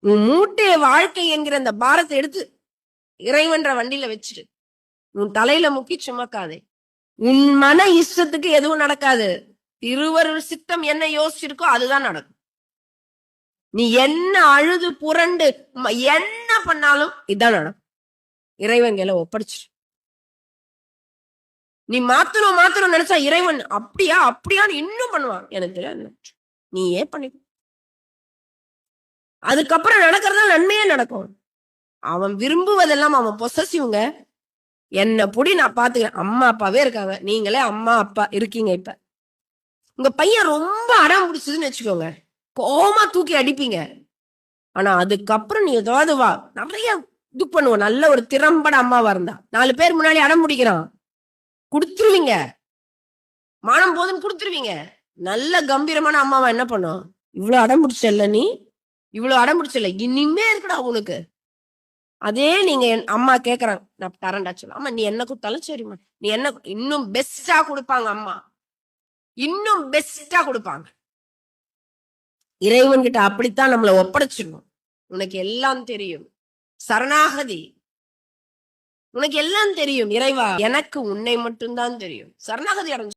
உன் மூட்டைய வாழ்க்கை என்கிற அந்த பாரத்தை எடுத்து இறைவன்ற வண்டியில வச்சுட்டு உன் தலையில முக்கி சுமக்காதே. உன் மன இஷ்டத்துக்கு எதுவும் நடக்காது. திருவருள் சித்தம் என்ன யோசிச்சிருக்கோ அதுதான் நடக்கும். நீ என்ன அழுது புரண்டு என்ன பண்ணாலும் இதான் நடக்கும். இறைவன் கையில ஒப்படைச்சிரு. நீ மாத்தணும் நினைச்சா இறைவன் அப்படியா அப்படியான்னு இன்னும் பண்ணுவான். எனக்கு தெரியாது, நீ ஏன் பண்ணி அதுக்கப்புறம் நடக்கிறதா நன்மையே நடக்கும். அவன் விரும்புவதெல்லாம் அவன் பொசசிவ்ங்க. என்ன புடி நான் பாத்துக்கிறேன். அம்மா அப்பாவே இருக்காங்க, நீங்களே அம்மா அப்பா இருக்கீங்க. இப்ப உங்க பையன் ரொம்ப அடம் பிடிச்சதுன்னு வச்சுக்கோங்க, கோமா தூக்கி அடிப்பீங்க. ஆனா அதுக்கப்புறம் நீ ஏதாவது வா நிறைய இது பண்ணுவோம். நல்ல ஒரு திறம்பட அம்மாவா இருந்தா 4 பேர் முன்னாடி அடம் பிடிக்கிறான், குடுத்துருவீங்க. மானம் போதுன்னு குடுத்துருவீங்க. நல்ல கம்பீரமான அம்மாவா என்ன பண்ணும்? இவ்வளவு அடம் பிடிச்சல, நீ இவ்வளவு அடம் பிடிச்சல, இனிமே இருக்குடா உனக்கு. அதே நீங்க அம்மா கேக்குறாங்க, நான் தரேன்டா சொல்ல. அம்மா நீ என்ன கொடுத்தாலும் சரிம்மா, நீ என்ன இன்னும் பெஸ்டா கொடுப்பாங்க. அம்மா இன்னும் பெஸ்டா கொடுப்பாங்க. இறைவன் கிட்ட அப்படித்தான் நம்மளை ஒப்படைச்சிடணும். உனக்கு எல்லாம் தெரியும், சரணாகதி. உனக்கு எல்லாம் தெரியும் இறைவா, எனக்கு உன்னை மட்டும்தான் தெரியும். சரணாகதி அடைஞ்சு